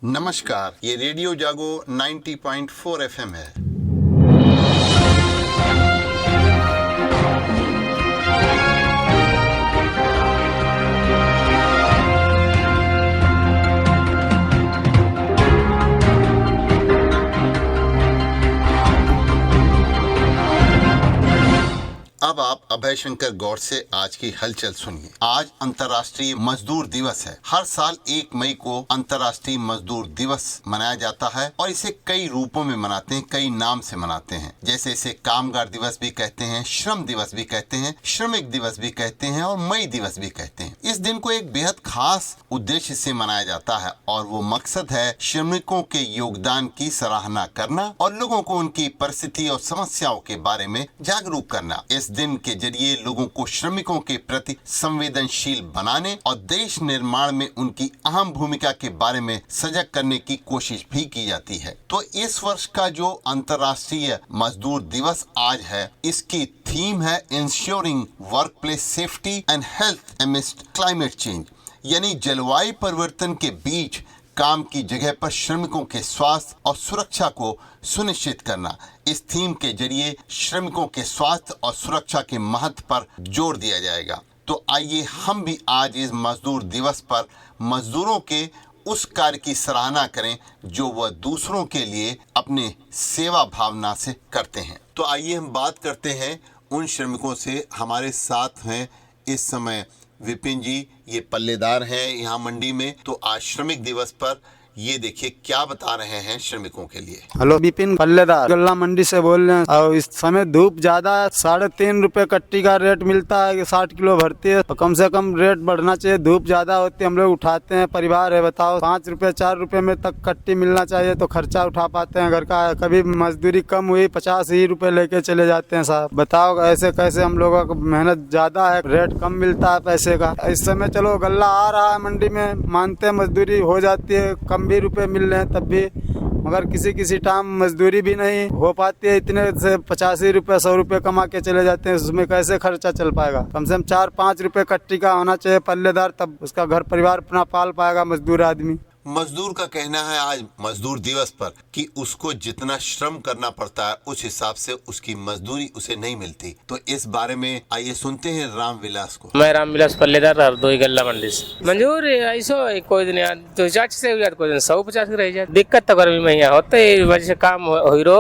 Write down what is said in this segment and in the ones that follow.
नमस्कार, ये रेडियो जागो 90.4 FM है। अब आप अभय शंकर गौर से आज की हलचल सुनिए। आज अंतर्राष्ट्रीय मजदूर दिवस है। हर साल 1 मई को अंतर्राष्ट्रीय मजदूर दिवस मनाया जाता है और इसे कई रूपों में मनाते हैं, कई नाम से मनाते हैं। जैसे इसे कामगार दिवस भी कहते हैं, श्रम दिवस भी कहते हैं, श्रमिक दिवस भी कहते हैं और मई दिवस भी कहते हैं। इस दिन को एक बेहद खास उद्देश्य से मनाया जाता है और वो मकसद है श्रमिकों के योगदान की सराहना करना और लोगों को उनकी परिस्थिति और समस्याओं के बारे में जागरूक करना। इस दिन के जरिए लोगों को श्रमिकों के प्रति संवेदनशील बनाने और देश निर्माण में उनकी अहम भूमिका के बारे में सजग करने की कोशिश भी की जाती है। तो इस वर्ष का जो अंतर्राष्ट्रीय मजदूर दिवस आज है, इसकी थीम है insuring workplace safety and health amid climate change, यानी जलवायु परिवर्तन के बीच काम की जगह पर श्रमिकों के स्वास्थ्य और सुरक्षा को सुनिश्चित करना। इस थीम के जरिए श्रमिकों के स्वास्थ्य और सुरक्षा के महत्व पर जोर दिया जाएगा। तो आइए हम भी आज इस मजदूर दिवस पर मजदूरों के उस कार्य की सराहना करें जो वह दूसरों के लिए अपने सेवा भावना से करते हैं। तो आइए हम बात करते हैं उन श्रमिकों से। हमारे साथ हैं इस समय विपिन जी, ये पल्लेदार हैं यहाँ मंडी में। तो आज श्रमिक दिवस पर ये देखिए क्या बता रहे हैं श्रमिकों के लिए। हेलो, विपिन पल्लेदार गल्ला मंडी से बोल रहे हैं। और इस समय धूप ज्यादा है, 3.5 रुपए कट्टी का रेट मिलता है, 60 किलो भरती है। तो कम से कम रेट बढ़ना चाहिए। धूप ज्यादा होती है, हम लोग उठाते हैं, परिवार है, बताओ 5 रुपए 4 रुपए में तक कट्टी मिलना चाहिए तो खर्चा उठा पाते हैं घर का। कभी मजदूरी कम हुई 50 ही रुपए लेके चले जाते हैं साहब। बताओ ऐसे कैसे, हम लोगों का मेहनत ज्यादा है, रेट कम मिलता है पैसे का। इस समय चलो गल्ला आ रहा है मंडी में, मानते हैं मजदूरी हो जाती है, कम भी रुपए मिल रहे हैं तब भी, मगर किसी टाइम मजदूरी भी नहीं हो पाती है। इतने से 85 रुपए 100 रुपए कमा के चले जाते हैं, उसमें कैसे खर्चा चल पाएगा। कम से कम 4-5 रुपए कट्टी का होना चाहिए पल्लेदार, तब उसका घर परिवार अपना पाल पाएगा मजदूर आदमी। मजदूर का कहना है आज मजदूर दिवस पर कि उसको जितना श्रम करना पड़ता है उस हिसाब से उसकी मजदूरी उसे नहीं मिलती। तो इस बारे में आइए सुनते हैं रामविलास को। मैं रामविलास पल्लेदार हरदोई गल्ला मंडी से। मंजूर ऐसो कोई दिन यार तो 4 से कोई दिन 150 रह जाए। दिक्कत तो गर्मी में यहाँ होते वजह से काम हो रो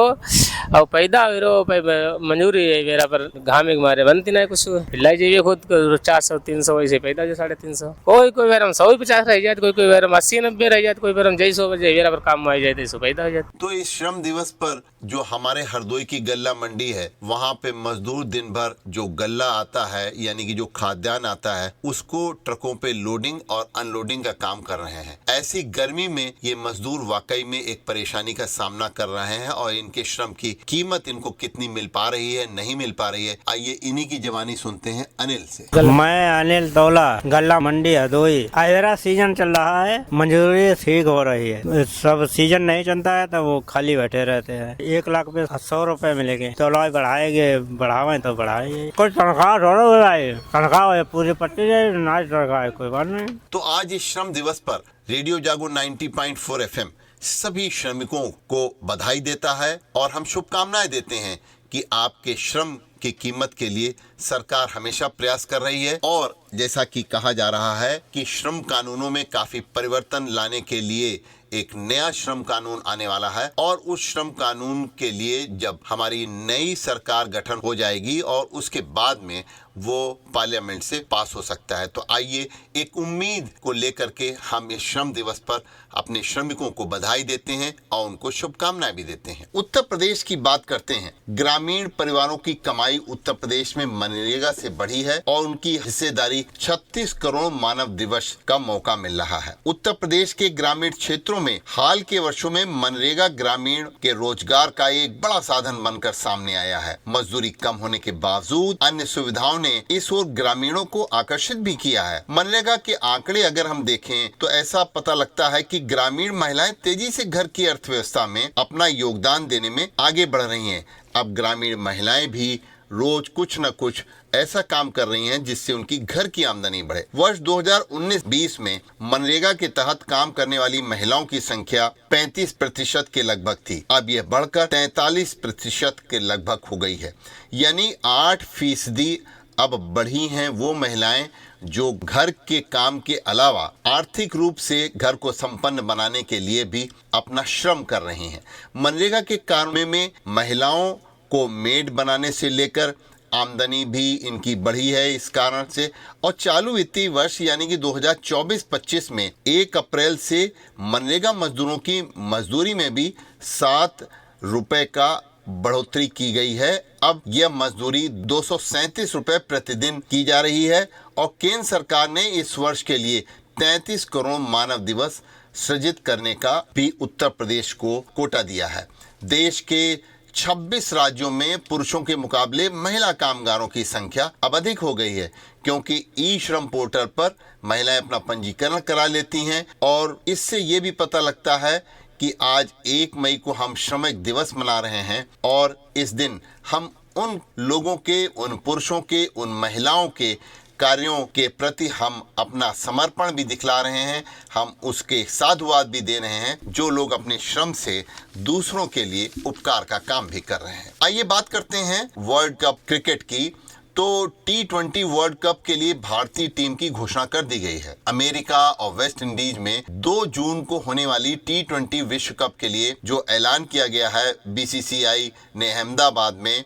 और पैदा हो रो मंजूरी मेरा पर घामे के मारे बनती ना कुछ लाई जाइए खुद 400-300 ऐसे पैदा जो 350। कोई बार हम 150 रह जाए, कोई बार 80-90 रह जाए, कोई बार हम 200 बजे मेरा पर काम आ जाए तो पैदा हो जाए। तो इस श्रम दिवस पर जो हमारे हरदोई की गल्ला मंडी है, वहाँ पे मजदूर दिन भर जो गल्ला आता है यानी कि जो खाद्यान्न आता है उसको ट्रकों पे लोडिंग और अनलोडिंग का काम कर रहे हैं। ऐसी गर्मी में ये मजदूर वाकई में एक परेशानी का सामना कर रहे हैं और इनके श्रम की कीमत इनको कितनी मिल पा रही है, नहीं मिल पा रही है। आइए इन्हीं की जवानी सुनते हैं अनिल से। मैं अनिल दौला, गल्ला मंडी हरदोई। मेरा सीजन चल रहा है, मजदूरी ठीक हो रही है। सब सीजन नहीं चलता है तो वो खाली बैठे रहते हैं। 1 लाख पे 100 रुपए मिलेंगे तो लॉय बढ़ाएंगे, बढ़ावे तो बढ़ाएंगे। कोई तनख्वाह थोड़ा बढ़ाए, तनख्वाह है पूरी पट्टी जाए ना, तनख्वाह है कोई बात नहीं। तो आज इस श्रम दिवस पर रेडियो जागो 90.4 FM सभी श्रमिकों को बधाई देता है और हम शुभकामनाएं देते हैं कि आपके श्रम की कीमत के लिए सरकार हमेशा प्रयास कर रही है। और जैसा कि कहा जा रहा है कि श्रम कानूनों में काफी परिवर्तन लाने के लिए एक नया श्रम कानून आने वाला है और उस श्रम कानून के लिए जब हमारी नई सरकार गठन हो जाएगी और उसके बाद में वो पार्लियामेंट से पास हो सकता है। तो आइए एक उम्मीद को लेकर के हम इस श्रम दिवस पर अपने श्रमिकों को बधाई देते हैं और उनको शुभकामनाएं भी देते हैं। उत्तर प्रदेश की बात करते हैं। ग्रामीण परिवारों की कमाई उत्तर प्रदेश में मनरेगा से बढ़ी है और उनकी हिस्सेदारी 36 करोड़ मानव दिवस का मौका मिल रहा है। उत्तर प्रदेश के ग्रामीण क्षेत्रों में हाल के वर्षों में मनरेगा ग्रामीण के रोजगार का एक बड़ा साधन बनकर सामने आया है। मजदूरी कम होने के बावजूद अन्य सुविधाओं ने इस ओर ग्रामीणों को आकर्षित भी किया है। मनरेगा के आंकड़े अगर हम देखें तो ऐसा पता लगता है कि ग्रामीण महिलाएं तेजी से घर की अर्थव्यवस्था में अपना योगदान देने में आगे बढ़ रही हैं। अब ग्रामीण महिलाएं भी रोज कुछ न कुछ ऐसा काम कर रही हैं जिससे उनकी घर की आमदनी बढ़े। वर्ष 2019-20 में मनरेगा के तहत काम करने वाली महिलाओं की संख्या 35% के लगभग थी। अब यह बढ़कर 43% के लगभग हो गई है, यानी 8% अब बढ़ी हैं वो महिलाएं जो घर के काम के अलावा आर्थिक रूप से घर को संपन्न बनाने के लिए भी अपना श्रम कर रही हैं। मनरेगा के कार्य में महिलाओं को मेड बनाने से लेकर आमदनी भी इनकी बढ़ी है इस कारण से। और चालू वित्तीय वर्ष यानी कि 2024-25 में 1 अप्रैल से मनरेगा मजदूरों की मजदूरी में भी 7 रुपए का बढ़ोतरी की गई है। अब यह मजदूरी 237 रुपए प्रतिदिन की जा रही है और केंद्र सरकार ने इस वर्ष के लिए 33 करोड़ मानव दिवस सृजित करने का भी उत्तर प्रदेश को कोटा दिया है। देश के 26 राज्यों में पुरुषों के मुकाबले महिला कामगारों की संख्या अब अधिक हो गई है, क्योंकि ई श्रम पोर्टल पर महिलाएं अपना पंजीकरण करा लेती हैं और इससे ये भी पता लगता है कि आज 1 मई को हम श्रमिक दिवस मना रहे हैं और इस दिन हम उन लोगों के, उन पुरुषों के, उन महिलाओं के कार्यों के प्रति हम अपना समर्पण भी दिखला रहे हैं, हम उसके साधुवाद भी दे रहे हैं जो लोग अपने श्रम से दूसरों के लिए उपकार का काम भी कर रहे हैं। आइए बात करते हैं वर्ल्ड कप क्रिकेट की। तो T20 वर्ल्ड कप के लिए भारतीय टीम की घोषणा कर दी गई है। अमेरिका और वेस्ट इंडीज में 2 जून को होने वाली T20 विश्व कप के लिए जो ऐलान किया गया है, BCCI ने अहमदाबाद में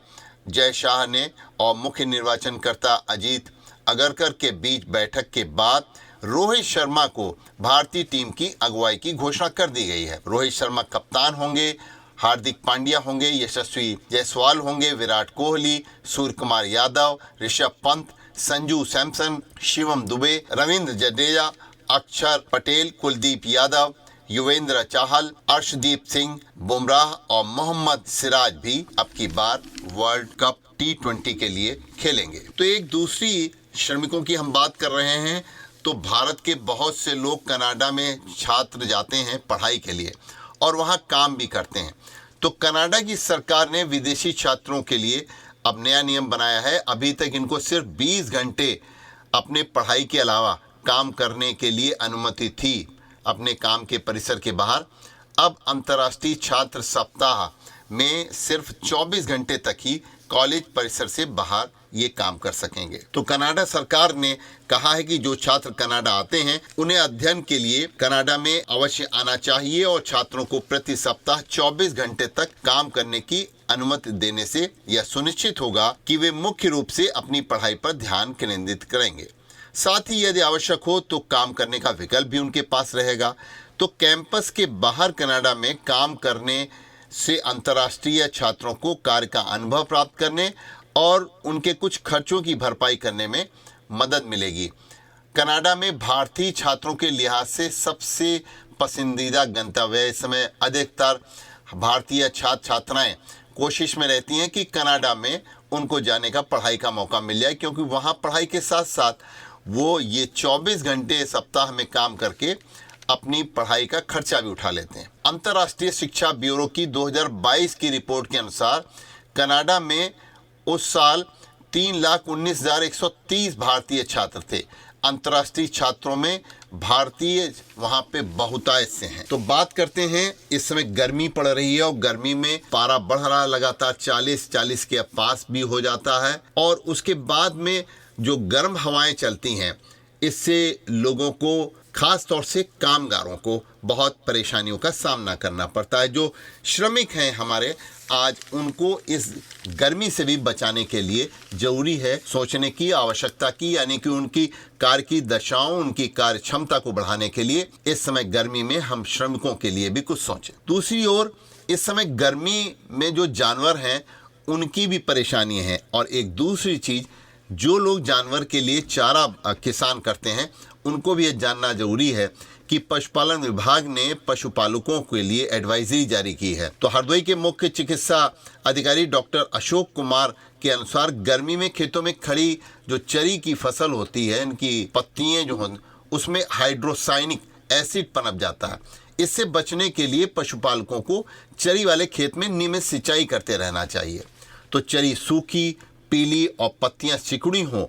जय शाह ने और मुख्य निर्वाचनकर्ता अजीत अगरकर के बीच बैठक के बाद रोहित शर्मा को भारतीय टीम की अगुवाई की घोषणा कर दी गई है। रोहित शर्मा कप्तान होंगे, हार्दिक पांड्या होंगे, यशस्वी जायसवाल होंगे, विराट कोहली, सूर्य कुमार यादव, ऋषभ पंत, संजू सैमसन, शिवम दुबे, रविंद्र जडेजा, अक्षर पटेल, कुलदीप यादव, युवेंद्र चाहल, अर्शदीप सिंह, बुमराह और मोहम्मद सिराज भी अब की बार वर्ल्ड कप T20 के लिए खेलेंगे। तो एक दूसरी श्रमिकों की हम बात कर रहे हैं। तो भारत के बहुत से लोग कनाडा में छात्र जाते हैं पढ़ाई के लिए और वहाँ काम भी करते हैं। तो कनाडा की सरकार ने विदेशी छात्रों के लिए अब नया नियम बनाया है। अभी तक इनको सिर्फ 20 घंटे अपने पढ़ाई के अलावा काम करने के लिए अनुमति थी अपने काम के परिसर के बाहर। अब अंतर्राष्ट्रीय छात्र सप्ताह में सिर्फ 24 घंटे तक ही कॉलेज परिसर से बाहर ये काम कर सकेंगे। तो कनाडा सरकार ने कहा है कि जो छात्र कनाडा आते हैं उन्हें अध्ययन के लिए कनाडा में अवश्य आना चाहिए और छात्रों को प्रति सप्ताह 24 घंटे तक काम करने की अनुमति देने से यह सुनिश्चित होगा कि वे मुख्य रूप से अपनी पढ़ाई पर ध्यान केंद्रित करेंगे। साथ ही यदि आवश्यक हो तो काम करने का विकल्प भी उनके पास रहेगा। तो कैंपस के बाहर कनाडा में काम करने से अंतर्राष्ट्रीय छात्रों को कार्य का अनुभव प्राप्त करने और उनके कुछ खर्चों की भरपाई करने में मदद मिलेगी। कनाडा में भारतीय छात्रों के लिहाज से सबसे पसंदीदा गंतव्य, इस समय अधिकतर भारतीय छात्र छात्राएं कोशिश में रहती हैं कि कनाडा में उनको जाने का पढ़ाई का मौका मिल जाए, क्योंकि वहाँ पढ़ाई के साथ साथ वो ये 24 घंटे सप्ताह में काम करके अपनी पढ़ाई का खर्चा भी उठा लेते हैं। अंतर्राष्ट्रीय शिक्षा ब्यूरो की 2022 की रिपोर्ट के अनुसार कनाडा में उस साल 3,19,130 भारतीय छात्र थे। अंतर्राष्ट्रीय छात्रों में भारतीय वहाँ पे बहुतायत से हैं। तो बात करते हैं, इस समय गर्मी पड़ रही है और गर्मी में पारा बढ़ रहा है लगातार, 40 के पास भी हो जाता है और उसके बाद में जो गर्म हवाएं चलती हैं इससे लोगों को, खास तौर से कामगारों को बहुत परेशानियों का सामना करना पड़ता है। जो श्रमिक हैं हमारे, आज उनको इस गर्मी से भी बचाने के लिए जरूरी है सोचने की आवश्यकता की, यानी कि उनकी कार्य की दशाओं, उनकी कार्य क्षमता को बढ़ाने के लिए इस समय गर्मी में हम श्रमिकों के लिए भी कुछ सोचें। दूसरी ओर इस समय गर्मी में जो जानवर हैं उनकी भी परेशानी है और एक दूसरी चीज, जो लोग जानवर के लिए चारा किसान करते हैं उनको भी ये जानना जरूरी है कि पशुपालन विभाग ने पशुपालकों के लिए एडवाइजरी जारी की है। तो हरदोई के मुख्य चिकित्सा अधिकारी डॉक्टर अशोक कुमार के अनुसार गर्मी में खेतों में खड़ी जो चरी की फसल होती है, इनकी पत्तियां जो हों उसमें हाइड्रोसाइनिक एसिड पनप जाता है। इससे बचने के लिए पशुपालकों को चरी वाले खेत में नियमित सिंचाई करते रहना चाहिए। तो चरी सूखी, पीली और पत्तियां सिकुड़ी हों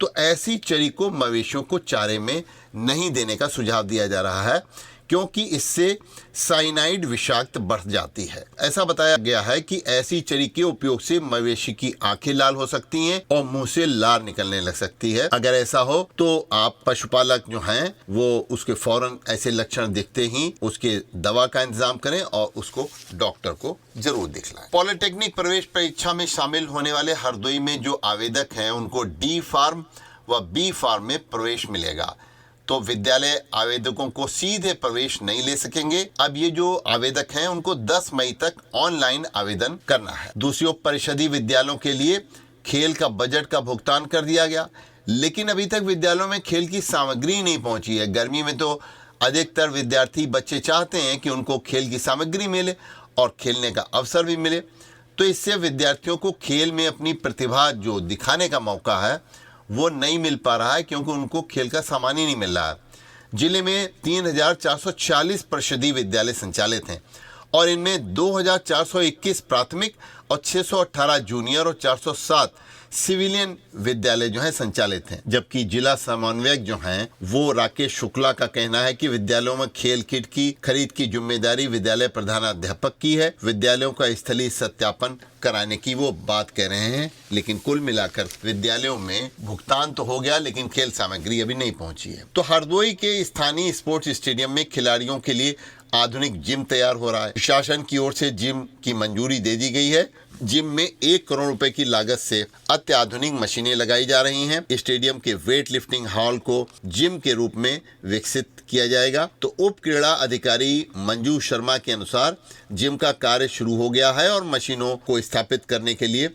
तो ऐसी चरी को मवेशियों को चारे में नहीं देने का सुझाव दिया जा रहा है, क्योंकि इससे साइनाइड विषाक्त बढ़ जाती है। ऐसा बताया गया है कि ऐसी चरी के उपयोग से मवेशी की आंखें लाल हो सकती हैं और मुंह से लार निकलने लग सकती है। अगर ऐसा हो तो आप पशुपालक जो हैं वो उसके फौरन ऐसे लक्षण दिखते ही उसके दवा का इंतजाम करें और उसको डॉक्टर को जरूर दिखलाएं। पॉलिटेक्निक प्रवेश परीक्षा में शामिल होने वाले हरदोई में जो आवेदक हैं उनको डी फार्म व बी फार्म में प्रवेश मिलेगा, तो विद्यालय आवेदकों को सीधे प्रवेश नहीं ले सकेंगे। अब ये जो आवेदक हैं उनको 10 मई तक ऑनलाइन आवेदन करना है। दूसरी ओर परिषदीय विद्यालयों के लिए खेल का बजट का भुगतान कर दिया गया, लेकिन अभी तक विद्यालयों में खेल की सामग्री नहीं पहुंची है। गर्मी में तो अधिकतर विद्यार्थी बच्चे चाहते हैं कि उनको खेल की सामग्री मिले और खेलने का अवसर भी मिले, तो इससे विद्यार्थियों को खेल में अपनी प्रतिभा जो दिखाने का मौका है वो नहीं मिल पा रहा है, क्योंकि उनको खेल का सामान ही नहीं मिल रहा है। जिले में 3446 परिषदीय विद्यालय संचालित हैं और इनमें 2421 प्राथमिक और 618 जूनियर और 407 सिविलियन विद्यालय जो हैं संचालित हैं। जबकि जिला समन्वयक जो हैं वो राकेश शुक्ला का कहना है कि विद्यालयों में खेल किट की खरीद की जिम्मेदारी विद्यालय प्रधानाध्यापक की है। विद्यालयों का स्थलीय सत्यापन कराने की वो बात कह रहे हैं, लेकिन कुल मिलाकर विद्यालयों में भुगतान तो हो गया लेकिन खेल सामग्री अभी नहीं पहुंची है। तो हरदोई के स्थानीय स्पोर्ट्स स्टेडियम में खिलाड़ियों के लिए आधुनिक जिम तैयार हो रहा है। शासन की ओर से जिम की मंजूरी दे दी गई है। जिम में 1 करोड़ रुपए की लागत से अत्याधुनिक मशीनें लगाई जा रही हैं। स्टेडियम के वेट लिफ्टिंग हॉल को जिम के रूप में विकसित किया जाएगा। तो उप क्रीड़ा अधिकारी मंजू शर्मा के अनुसार जिम का कार्य शुरू हो गया है और मशीनों को स्थापित करने के लिए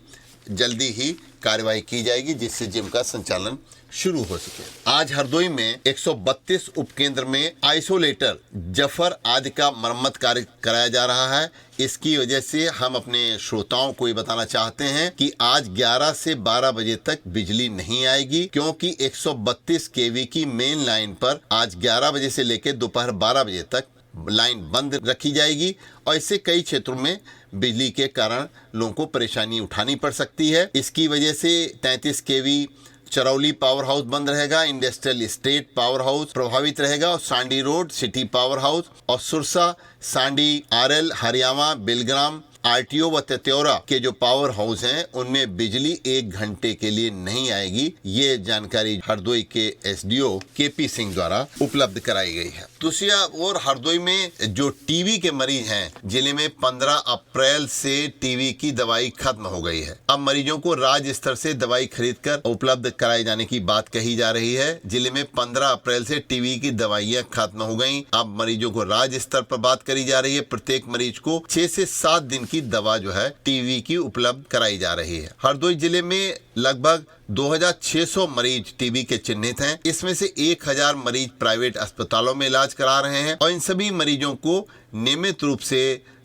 जल्दी ही कार्यवाही की जाएगी, जिससे जिम का संचालन शुरू हो सके। आज हरदोई में 132 उपकेंद्र में आइसोलेटर, जफर आदि का मरम्मत कार्य कराया जा रहा है। इसकी वजह से हम अपने श्रोताओं को ये बताना चाहते हैं कि आज 11 से 12 बजे तक बिजली नहीं आएगी, क्योंकि 132 केवी की मेन लाइन पर आज 11 बजे से लेकर दोपहर 12 बजे तक लाइन बंद रखी जाएगी और इससे कई क्षेत्रों में बिजली के कारण लोगों को परेशानी उठानी पड़ सकती है। इसकी वजह से 33 केवी चरौली पावर हाउस बंद रहेगा, इंडस्ट्रियल स्टेट पावर हाउस प्रभावित रहेगा और Sandi road city power house और सुरसा, सांडी, आरएल, हरियाणा, बिलग्राम, आरटीओ व तेत्योरा के जो पावर हाउस हैं उनमें बिजली 1 घंटे के लिए नहीं आएगी। ये जानकारी हरदोई के एसडीओ केपी सिंह द्वारा उपलब्ध कराई गई है। दूसरी ओर हरदोई में जो टीबी के मरीज हैं, जिले में 15 अप्रैल से टीबी की दवाई खत्म हो गई है। अब मरीजों को राज्य स्तर से दवाई खरीदकर उपलब्ध कराए जाने की बात कही जा रही है। जिले में 15 अप्रैल से टीबी की दवाइयां खत्म हो गई। अब मरीजों को राज्य स्तर पर बात करी जा रही है। प्रत्येक मरीज को 6 से 7 दिन की दवा जो है टीबी की उपलब्ध कराई जा रही है। हरदोई जिले में लगभग 2600 मरीज टीबी के चिन्हित हैं। इसमें से 1000 मरीज प्राइवेट अस्पतालों में इलाज करा रहे हैं और इन सभी मरीजों को नियमित रूप से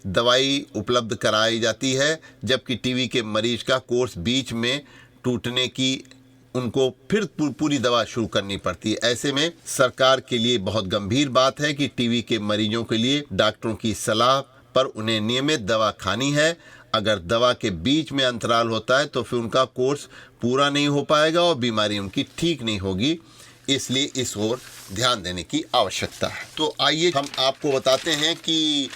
दवाई उपलब्ध कराई जाती है, जबकि टीबी के मरीज का कोर्स बीच में टूटने की उनको फिर पूरी दवा शुरू करनी पड़ती है। ऐसे में सरकार के लिए बहुत गंभीर बात है कि टीबी के मरीजों के लिए डॉक्टरों की सलाह पर उन्हें नियमित दवा खानी है। अगर दवा के बीच में अंतराल होता है तो फिर उनका कोर्स पूरा नहीं हो पाएगा और बीमारी उनकी ठीक नहीं होगी। इसलिए इस ओर ध्यान देने की आवश्यकता है। तो आइए हम आपको बताते हैं कि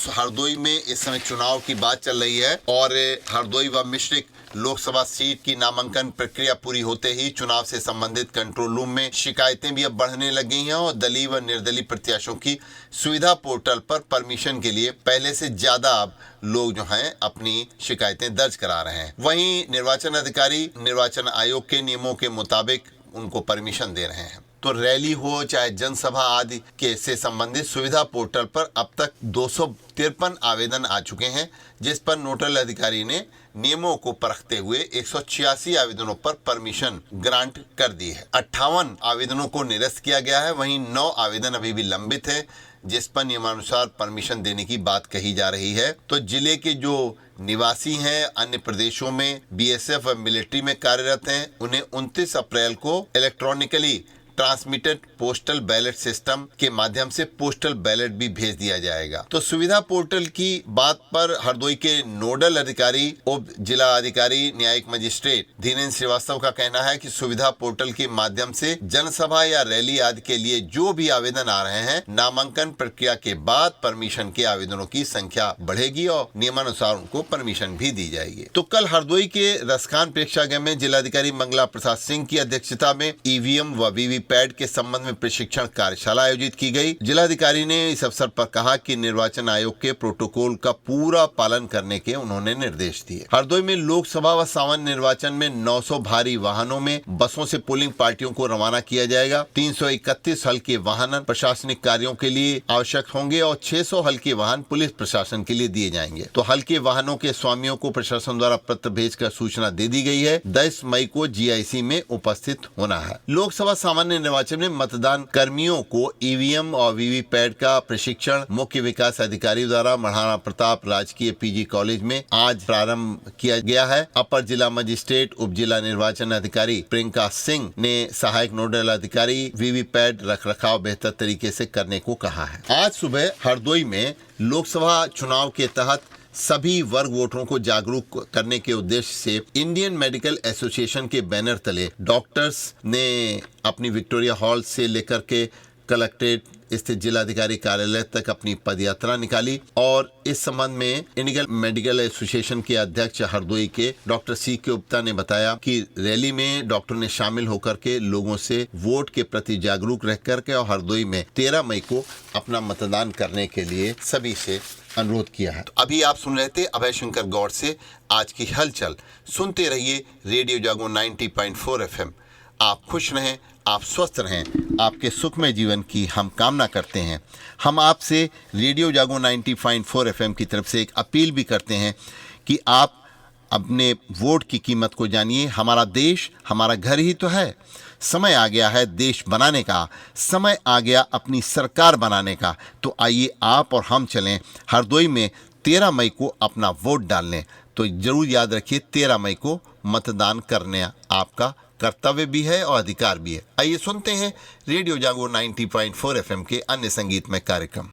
हरदोई में इस समय चुनाव की बात चल रही है और हरदोई व मिश्रिक लोकसभा सीट की नामांकन प्रक्रिया पूरी होते ही चुनाव से संबंधित कंट्रोल रूम में शिकायतें भी अब बढ़ने लग गई हैं और दलीय व निर्दलीय प्रत्याशियों की सुविधा पोर्टल पर परमिशन के लिए पहले से ज्यादा अब लोग जो हैं अपनी शिकायतें दर्ज करा रहे हैं। वहीं निर्वाचन अधिकारी निर्वाचन आयोग के नियमों के मुताबिक उनको परमिशन दे रहे हैं। तो रैली हो चाहे जनसभा आदि के से संबंधित सुविधा पोर्टल पर अब तक 253 आवेदन आ चुके हैं, जिस पर नोडल अधिकारी ने नियमों को परखते हुए 186 आवेदनों पर परमिशन ग्रांट कर दी है। 58 आवेदनों को निरस्त किया गया है। वहीं 9 आवेदन अभी भी लंबित है, जिस पर नियमानुसार परमिशन देने की बात कही जा रही है। तो जिले के जो निवासी हैं, अन्य प्रदेशों में बीएसएफ और मिलिट्री में कार्यरत हैं, उन्हें 29 अप्रैल को electronically transmitted postal ballot system के माध्यम से पोस्टल बैलेट भी भेज दिया जाएगा। तो सुविधा पोर्टल की बात पर हरदोई के नोडल अधिकारी उप जिला अधिकारी न्यायिक मजिस्ट्रेट धीरेन्द्र श्रीवास्तव का कहना है कि सुविधा पोर्टल के माध्यम से जनसभा या रैली आदि के लिए जो भी आवेदन आ रहे हैं, नामांकन प्रक्रिया के बाद परमिशन के आवेदनों की संख्या बढ़ेगी और नियमानुसार उनको परमिशन भी दी जाएगी। तो कल हरदोई के रसखान प्रेक्षागृह में जिलाधिकारी मंगला प्रसाद सिंह की अध्यक्षता में ईवीएम व वीवीपैट के संबंध में प्रशिक्षण कार्यशाला आयोजित की गई। जिलाधिकारी ने इस अवसर पर कहा कि निर्वाचन आयोग के प्रोटोकॉल का पूरा पालन करने के उन्होंने निर्देश दिए। हरदोई में लोकसभा व सामान्य निर्वाचन में 900 भारी वाहनों में बसों से पोलिंग पार्टियों को रवाना किया जाएगा। 331 हल्के वाहन प्रशासनिक कार्यों के लिए आवश्यक होंगे और 600 हल्के वाहन पुलिस प्रशासन के लिए दिए जाएंगे। तो हल्के वाहनों के स्वामियों को प्रशासन द्वारा पत्र भेजकर सूचना दे दी गई है। 10 मई को जीआईसी में उपस्थित होना है। लोकसभा सामान्य निर्वाचन में मतदान कर्मियों को ईवीएम और वीवीपैट का प्रशिक्षण मुख्य विकास अधिकारी द्वारा महाराणा प्रताप राजकीय पीजी कॉलेज में आज प्रारंभ किया गया है। अपर जिला मजिस्ट्रेट उप जिला निर्वाचन अधिकारी प्रियंका सिंह ने सहायक नोडल अधिकारी वीवीपैट रखरखाव बेहतर तरीके से करने को कहा है। आज सुबह हरदोई में लोकसभा चुनाव के तहत सभी वर्ग वोटरों को जागरूक करने के उद्देश्य से इंडियन मेडिकल एसोसिएशन के बैनर तले डॉक्टर्स ने अपनी विक्टोरिया हॉल से लेकर के कलेक्ट्रेट स्थित जिलाधिकारी कार्यालय तक अपनी पदयात्रा निकाली और इस संबंध में इंडियन मेडिकल एसोसिएशन के अध्यक्ष हरदोई के डॉक्टर सी के गुप्ता ने बताया कि रैली में डॉक्टर ने शामिल होकर के लोगों से वोट के प्रति जागरूक रह करके और हरदोई में 13 मई को अपना मतदान करने के लिए सभी से अनुरोध किया है। तो अभी आप सुन रहे थे अभय शंकर गौड़ से आज की हलचल। सुनते रहिए रेडियो जागो 90.4 FM। आप खुश रहें, आप स्वस्थ रहें, आपके सुखमय जीवन की हम कामना करते हैं। हम आपसे रेडियो जागो 90.4 FM की तरफ से एक अपील भी करते हैं कि आप अपने वोट की कीमत को जानिए। हमारा देश हमारा घर ही तो है। समय आ गया है देश बनाने का, समय आ गया अपनी सरकार बनाने का। तो आइए आप और हम चलें हरदोई में 13 मई को अपना वोट डालने। तो जरूर याद रखिए 13 मई को मतदान करने आपका कर्तव्य भी है और अधिकार भी है। आइए सुनते हैं रेडियो जागो 90.4 FM के अन्य संगीतमय कार्यक्रम।